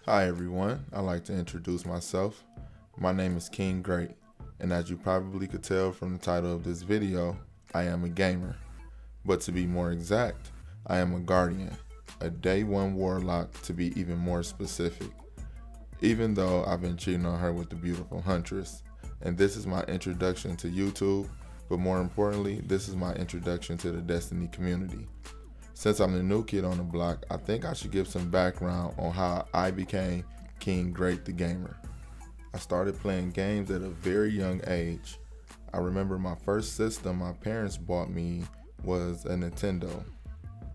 Hi everyone, I'd like to introduce myself. My name is King Gr8, and as you probably could tell from the title of this video, I am a gamer. But to be more exact, I am a guardian, a day one warlock to be even more specific. Even though I've been cheating on her with the beautiful huntress, and this is my introduction to YouTube, but more importantly, this is my introduction to the Destiny community. Since I'm the new kid on the block, I think I should give some background on how I became King Gr8 the gamer. I started playing games at a very young age. I remember my first system my parents bought me was a Nintendo.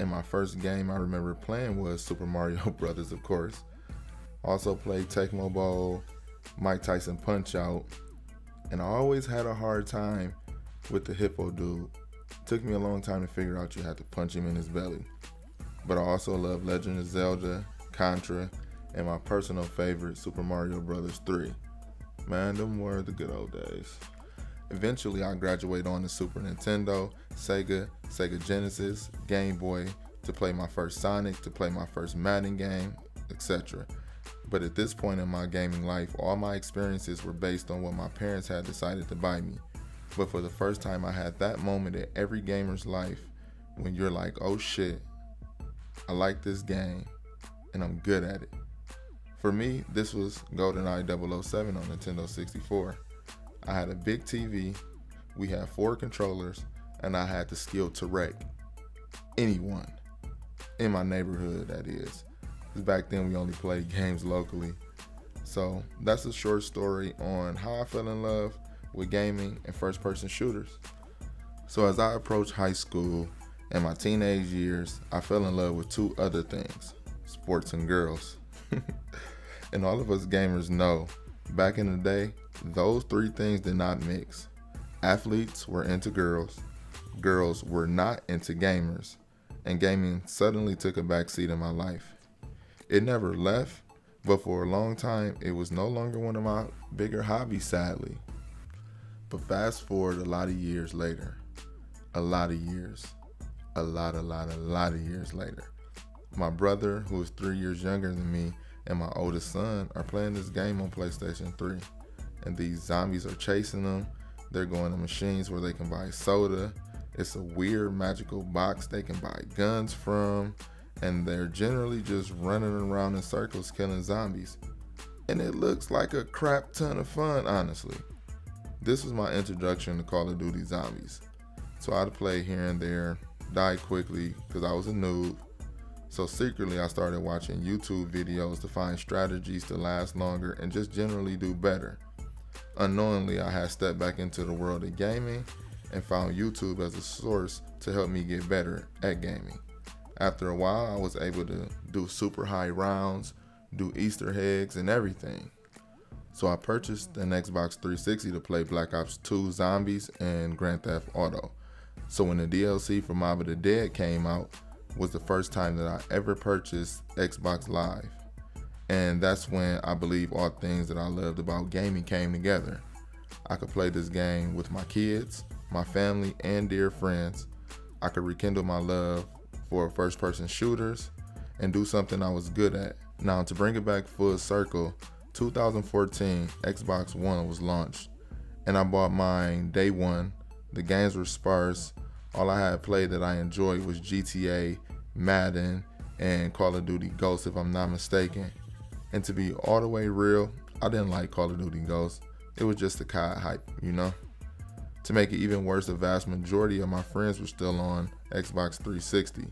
And my first game I remember playing was Super Mario Brothers, of course. Also played Tecmo Bowl, Mike Tyson Punch-Out, and I always had a hard time with the hippo dude. Took me a long time to figure out you had to punch him in his belly. But I also love Legend of Zelda, Contra, and my personal favorite, Super Mario Bros. 3. Man, them were the good old days. Eventually, I graduated on to Super Nintendo, Sega Genesis, Game Boy, to play my first Sonic, to play my first Madden game, etc. But at this point in my gaming life, all my experiences were based on what my parents had decided to buy me. But for the first time, I had that moment in every gamer's life when you're like, oh shit, I like this game and I'm good at it. For me, this was GoldenEye 007 on Nintendo 64. I had a big TV, we had 4 controllers, and I had the skill to wreck anyone in my neighborhood, that is. Because back then we only played games locally. So that's a short story on how I fell in love with gaming and first-person shooters. So as I approached high school and my teenage years, I fell in love with 2 other things: sports and girls. And all of us gamers know, back in the day, those 3 things did not mix. Athletes were into girls, girls were not into gamers, and gaming suddenly took a backseat in my life. It never left, but for a long time, it was no longer one of my bigger hobbies, sadly. But fast forward a lot of years later, a lot of years later, my brother, who is 3 years younger than me, and my oldest son are playing this game on PlayStation 3. And these zombies are chasing them. They're going to machines where they can buy soda. It's a weird magical box they can buy guns from. And they're generally just running around in circles killing zombies. And it looks like a crap ton of fun, honestly. This was my introduction to Call of Duty Zombies. So I'd play here and there, die quickly because I was a noob. So secretly I started watching YouTube videos to find strategies to last longer and just generally do better. Unknowingly, I had stepped back into the world of gaming and found YouTube as a source to help me get better at gaming. After a while, I was able to do super high rounds, do Easter eggs and everything. So I purchased an Xbox 360 to play Black Ops 2 Zombies and Grand Theft Auto. So when the DLC for Mob of the Dead came out, was the first time that I ever purchased Xbox Live. And that's when I believe all things that I loved about gaming came together. I could play this game with my kids, my family, and dear friends. I could rekindle my love for first-person shooters and do something I was good at. Now, to bring it back full circle, 2014 Xbox One was launched, and I bought mine day one. The games were sparse. All I had played that I enjoyed was GTA, Madden, and Call of Duty Ghosts, if I'm not mistaken. And to be all the way real, I didn't like Call of Duty Ghosts. It was just a COD hype, you know? To make it even worse, the vast majority of my friends were still on Xbox 360.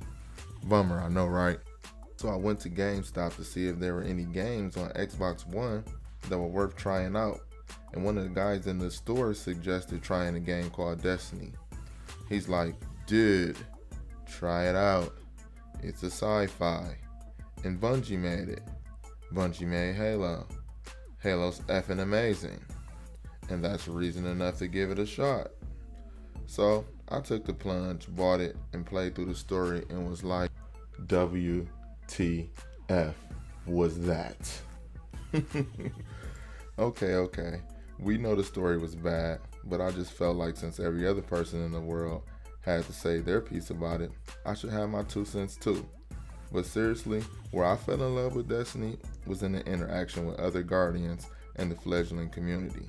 Bummer, I know, right? So I went to GameStop to see if there were any games on Xbox One that were worth trying out. And one of the guys in the store suggested trying a game called Destiny. He's like, dude, try it out. It's a sci-fi. And Bungie made it. Bungie made Halo. Halo's effing amazing. And that's reason enough to give it a shot. So I took the plunge, bought it, and played through the story and was like, WTF was that? Okay. We know the story was bad, but I just felt like since every other person in the world had to say their piece about it, I should have my 2 cents too. But seriously, where I fell in love with Destiny was in the interaction with other Guardians and the fledgling community.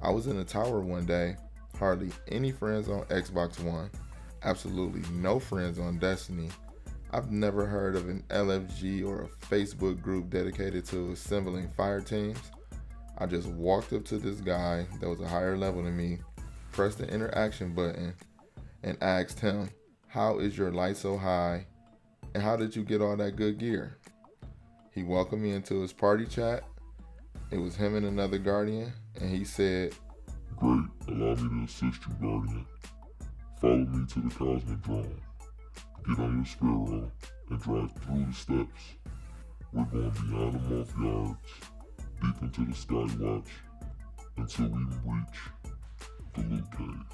I was in a tower one day, hardly any friends on Xbox One, absolutely no friends on Destiny. I've never heard of an LFG or a Facebook group dedicated to assembling fire teams. I just walked up to this guy that was a higher level than me, pressed the interaction button, and asked him, "How is your light so high? And how did you get all that good gear?" He welcomed me into his party chat. It was him and another Guardian, and he said, "Great, allow me to assist you, Guardian. Follow me to the Cosmic Drone. Get on your Sparrow and drive through the steps. We're going beyond the moth yards, deep into the Sky Watch, until we reach the loot cave."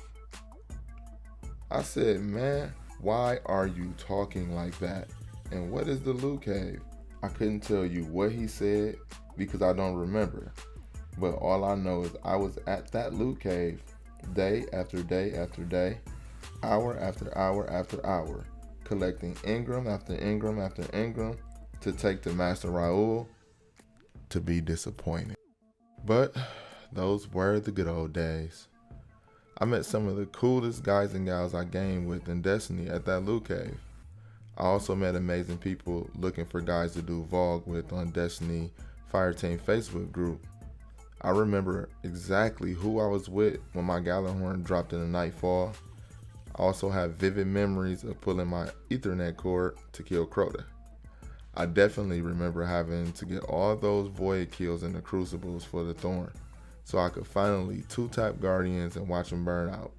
I said, "Man, why are you talking like that? And what is the loot cave?" I couldn't tell you what he said because I don't remember. But all I know is I was at that loot cave day after day after day, hour after hour after hour, collecting Engram after Engram after Engram to take to Master Raoul to be disappointed. But those were the good old days. I met some of the coolest guys and gals I gamed with in Destiny at that loot cave. I also met amazing people looking for guys to do Vogue with on Destiny Fireteam Facebook group. I remember exactly who I was with when my Gjallarhorn dropped in the Nightfall. I also have vivid memories of pulling my Ethernet cord to kill Crota. I definitely remember having to get all those void kills in the crucibles for the Thorn, so I could finally 2-tap Guardians and watch them burn out.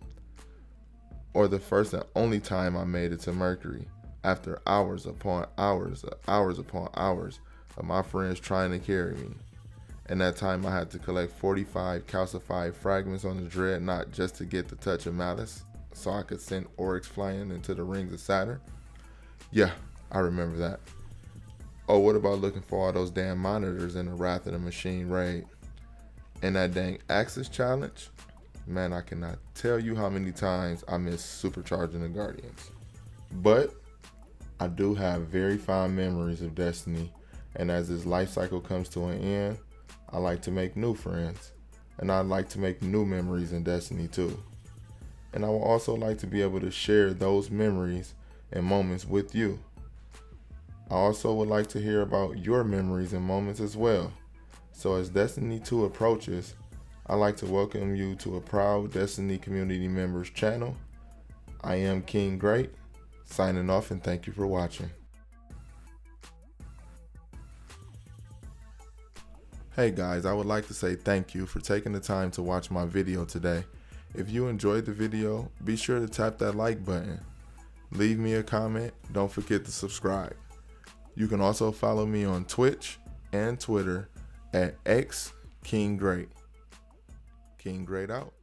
Or the first and only time I made it to Mercury, after hours upon hours of my friends trying to carry me. And that time I had to collect 45 calcified fragments on the Dreadnought just to get the touch of Malice, so I could send Oryx flying into the rings of Saturn. Yeah, I remember that. Oh, what about looking for all those damn monitors in the Wrath of the Machine raid? And that dang Axis challenge? Man, I cannot tell you how many times I missed supercharging the Guardians. But I do have very fond memories of Destiny, and as this life cycle comes to an end, I like to make new friends, and I'd like to make new memories in Destiny too. And I would also like to be able to share those memories and moments with you. I also would like to hear about your memories and moments as well. So as Destiny 2 approaches, I'd like to welcome you to a proud Destiny community members channel. I am King Gr8, signing off, and thank you for watching. Hey guys, I would like to say thank you for taking the time to watch my video today. If you enjoyed the video, be sure to tap that like button. Leave me a comment, don't forget to subscribe. You can also follow me on Twitch and Twitter at xKing Gr8. King Gr8 out.